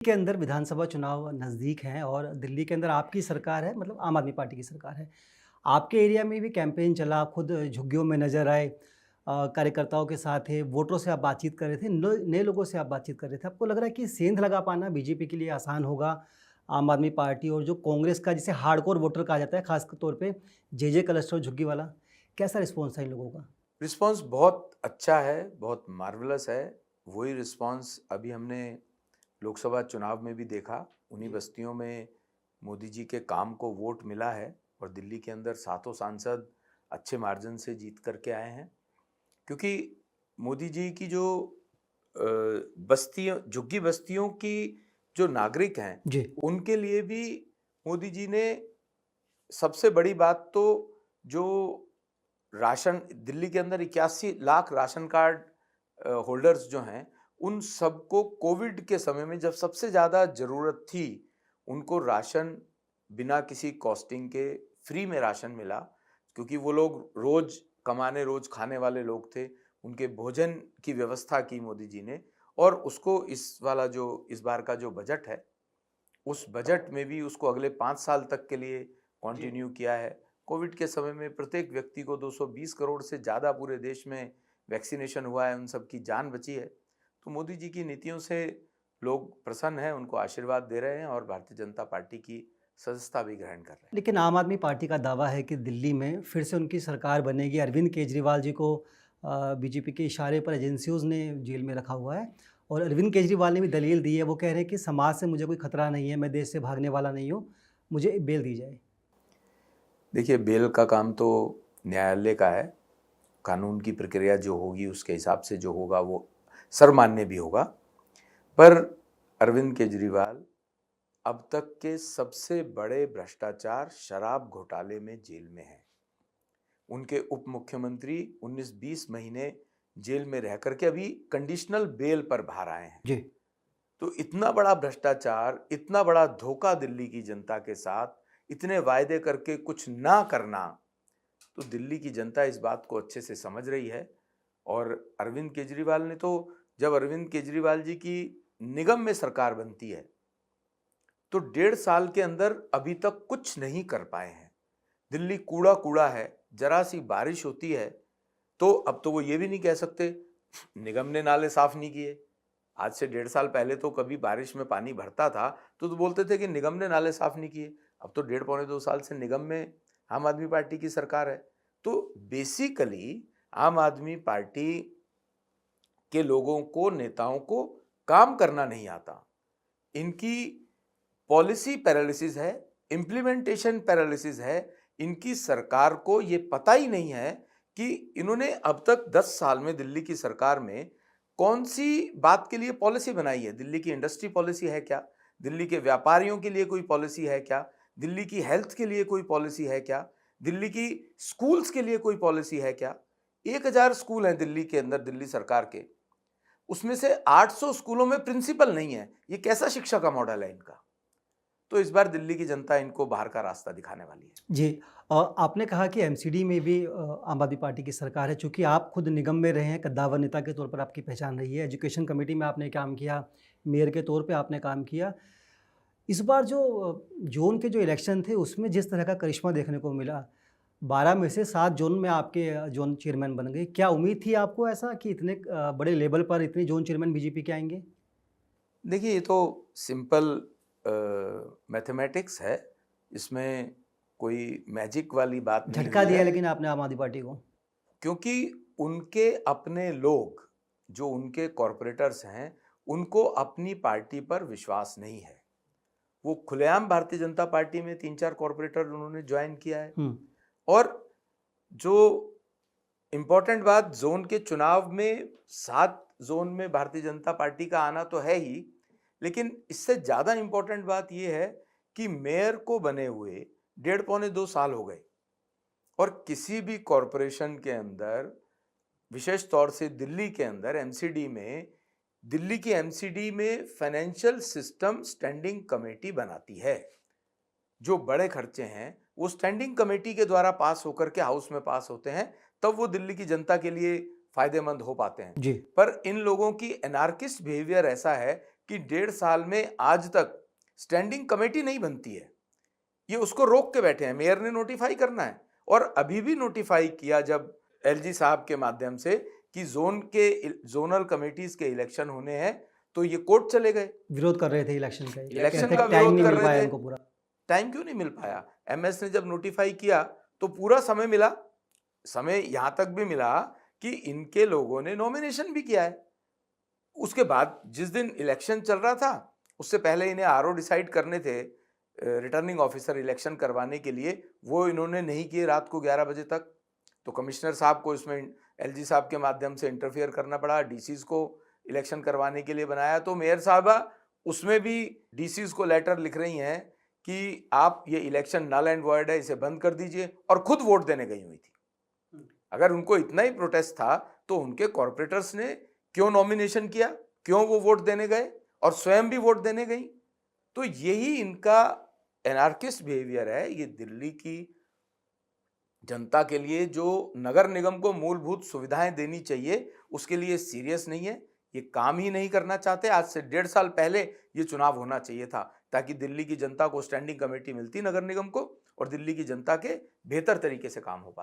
के अंदर विधानसभा चुनाव नज़दीक हैं और दिल्ली के अंदर आपकी सरकार है, मतलब आम आदमी पार्टी की सरकार है। आपके एरिया में भी कैंपेन चला, खुद झुग्गियों में नज़र आए, कार्यकर्ताओं के साथ थे, वोटरों से आप बातचीत कर रहे थे, नए लोगों से आप बातचीत कर रहे थे। आपको लग रहा है कि सेंध लगा पाना बीजेपी के लिए आसान होगा, आम आदमी पार्टी और जो कांग्रेस का जिसे हार्डकोर वोटर कहा जाता है, खास तौर पे जे क्लस्टर और झुग्गी वाला, कैसा रिस्पॉन्स है इन लोगों का? रिस्पॉन्स बहुत अच्छा है, बहुत मार्वलस है। वही रिस्पॉन्स अभी हमने लोकसभा चुनाव में भी देखा। उन्हीं जी। बस्तियों में मोदी जी के काम को वोट मिला है और दिल्ली के अंदर सातों सांसद अच्छे मार्जिन से जीत करके आए हैं। क्योंकि मोदी जी की जो बस्तियों, झुग्गी बस्तियों की जो नागरिक हैं, जी। उनके लिए भी मोदी जी ने सबसे बड़ी बात तो जो राशन दिल्ली के अंदर 81 लाख राशन कार्ड होल्डर्स जो हैं, उन सबको कोविड के समय में जब सबसे ज़्यादा ज़रूरत थी, उनको राशन बिना किसी कॉस्टिंग के फ्री में राशन मिला। क्योंकि वो लोग रोज़ कमाने, रोज़ खाने वाले लोग थे। उनके भोजन की व्यवस्था की मोदी जी ने, और उसको इस बार का जो बजट है, उस बजट में भी उसको अगले 5 साल तक के लिए जी। कंटिन्यू किया है। कोविड के समय में प्रत्येक व्यक्ति को 220 करोड़ से ज़्यादा पूरे देश में वैक्सीनेशन हुआ है, उन सब की जान बची है। तो मोदी जी की नीतियों से लोग प्रसन्न हैं, उनको आशीर्वाद दे रहे हैं और भारतीय जनता पार्टी की सदस्यता भी ग्रहण कर रहे हैं। लेकिन आम आदमी पार्टी का दावा है कि दिल्ली में फिर से उनकी सरकार बनेगी। अरविंद केजरीवाल जी को बीजेपी के इशारे पर एजेंसियों ने जेल में रखा हुआ है और अरविंद केजरीवाल ने भी दलील दी है। वो कह रहे हैं कि समाज से मुझे कोई खतरा नहीं है, मैं देश से भागने वाला नहीं हूँ, मुझे बेल दी जाए। देखिए, बेल का काम तो न्यायालय का है। कानून की प्रक्रिया जो होगी उसके हिसाब से जो होगा वो सर्वमान्य भी होगा। पर अरविंद केजरीवाल अब तक के सबसे बड़े भ्रष्टाचार शराब घोटाले में जेल में हैं। उनके उप मुख्यमंत्री 19-20 महीने जेल में रह करके अभी कंडीशनल बेल पर बाहर आए हैं। जी। तो इतना बड़ा भ्रष्टाचार, इतना बड़ा धोखा दिल्ली की जनता के साथ, इतने वायदे करके कुछ ना करना, तो दिल्ली की जनता इस बात को अच्छे से समझ रही है। और अरविंद केजरीवाल ने तो, जब अरविंद केजरीवाल जी की निगम में सरकार बनती है, तो 1.5 साल के अंदर अभी तक कुछ नहीं कर पाए हैं। दिल्ली कूड़ा कूड़ा है। जरा सी बारिश होती है तो अब तो वो ये भी नहीं कह सकते निगम ने नाले साफ नहीं किए। आज से 1.5 साल पहले तो कभी बारिश में पानी भरता था तो बोलते थे कि निगम ने नाले साफ नहीं किए। अब तो डेढ़ पौने 2 साल से निगम में आम आदमी पार्टी की सरकार है। तो बेसिकली आम आदमी पार्टी के लोगों को, नेताओं को काम करना नहीं आता। इनकी पॉलिसी पैरालिसिस है, इम्प्लीमेंटेशन पैरालिसिस है। इनकी सरकार को ये पता ही नहीं है कि इन्होंने अब तक 10 साल में दिल्ली की सरकार में कौन सी बात के लिए पॉलिसी बनाई है। दिल्ली की इंडस्ट्री पॉलिसी है क्या? दिल्ली के व्यापारियों के लिए कोई पॉलिसी है क्या? दिल्ली की हेल्थ के लिए कोई पॉलिसी है क्या? दिल्ली की स्कूल्स के लिए कोई पॉलिसी है क्या? 1000 स्कूल हैं दिल्ली के अंदर, दिल्ली सरकार के। उसमें से 800 स्कूलों में प्रिंसिपल नहीं है। ये कैसा शिक्षा का मॉडल है इनका? तो इस बार दिल्ली की जनता इनको बाहर का रास्ता दिखाने वाली है। जी। आपने कहा कि एमसीडी में भी आम आदमी पार्टी की सरकार है। चूँकि आप खुद निगम में रहे हैं, कद्दावर नेता के तौर पर आपकी पहचान रही है। एजुकेशन कमेटी में आपने काम किया, मेयर के तौर पे आपने काम किया। इस बार जो ज़ोन के जो इलेक्शन थे, उसमें जिस तरह का करिश्मा देखने को मिला, 12 में से 7 ज़ोन में आपके ज़ोन चेयरमैन बन गए। क्या उम्मीद थी आपको ऐसा कि इतने बड़े लेवल पर इतने ज़ोन चेयरमैन बीजेपी के आएँगे? देखिए, ये तो सिंपल मैथमेटिक्स है। इसमें कोई मैजिक वाली बात नहीं झटका हुई दिया है। लेकिन आपने आम आदमी पार्टी को। क्योंकि उनके अपने लोग, जो उनके कॉरपोरेटर्स हैं, उनको अपनी पार्टी पर विश्वास नहीं है। वो खुलेआम भारतीय जनता पार्टी में 3-4 कॉरपोरेटर उन्होंने ज्वाइन किया है। हुँ। और जो इम्पोर्टेंट बात, जोन के चुनाव में 7 जोन में भारतीय जनता पार्टी का आना तो है ही, लेकिन इससे ज्यादा इम्पोर्टेंट बात यह है कि मेयर को बने हुए डेढ़ पौने 2 साल हो गए और किसी भी कॉरपोरेशन के अंदर, विशेष तौर से दिल्ली के अंदर एमसीडी में, दिल्ली की एमसीडी में फाइनेंशियल सिस्टम स्टैंडिंग कमेटी बनाती है। जो बड़े खर्चे हैं वो स्टैंडिंग कमेटी के द्वारा पास होकर के हाउस में पास होते हैं, तब वो दिल्ली की जनता के लिए फायदेमंद हो पाते हैं। जी। पर इन लोगों की एनार्किस्ट बिहेवियर ऐसा है कि 1.5 साल में आज तक स्टैंडिंग कमेटी नहीं बनती है। ये उसको रोक के बैठे हैं, मेयर ने नोटिफाई करना है और अभी भी नोटिफाई किया जब एलजी साहब के माध्यम से कि जोनल कमिटीज के इलेक्शन होने हैं तो ये कोर्ट चले गए, विरोध कर रहे थे इलेक्शन का, इलेक्शन कहते का टाइम विरोध नहीं कर मिल रहे पाया थे। उनको पूरा। टाइम क्यों नहीं मिल पाया? एमएस ने जब नोटिफाई किया तो पूरा समय मिला, समय यहां तक भी मिला कि इनके लोगों ने नॉमिनेशन भी किया है। उसके बाद जिस दिन इलेक्शन चल रहा था उससे पहले इन्हें आरओ डिसाइड करने थे, रिटर्निंग ऑफिसर इलेक्शन करवाने के लिए, वो इन्होंने नहीं किए रात को 11 बजे तक। तो कमिश्नर साहब को इसमें एलजी साहब के माध्यम से इंटरफियर करना पड़ा, डीसीज को इलेक्शन करवाने के लिए बनाया। तो मेयर साहबा उसमें भी डीसीज को लेटर लिख रही हैं कि आप ये इलेक्शन नल एंड वॉइड है, इसे बंद कर दीजिए, और खुद वोट देने गई हुई थी। अगर उनको इतना ही प्रोटेस्ट था तो उनके कॉर्पोरेटर्स ने क्यों नॉमिनेशन किया, क्यों वो वोट देने गए और स्वयं भी वोट देने गई? तो यही इनका एनार्किस्ट बिहेवियर है। ये दिल्ली की जनता के लिए जो नगर निगम को मूलभूत सुविधाएं देनी चाहिए उसके लिए सीरियस नहीं है, ये काम ही नहीं करना चाहते। आज से 1.5 साल पहले ये चुनाव होना चाहिए था ताकि दिल्ली की जनता को स्टैंडिंग कमेटी मिलती नगर निगम को और दिल्ली की जनता के बेहतर तरीके से काम हो पाता।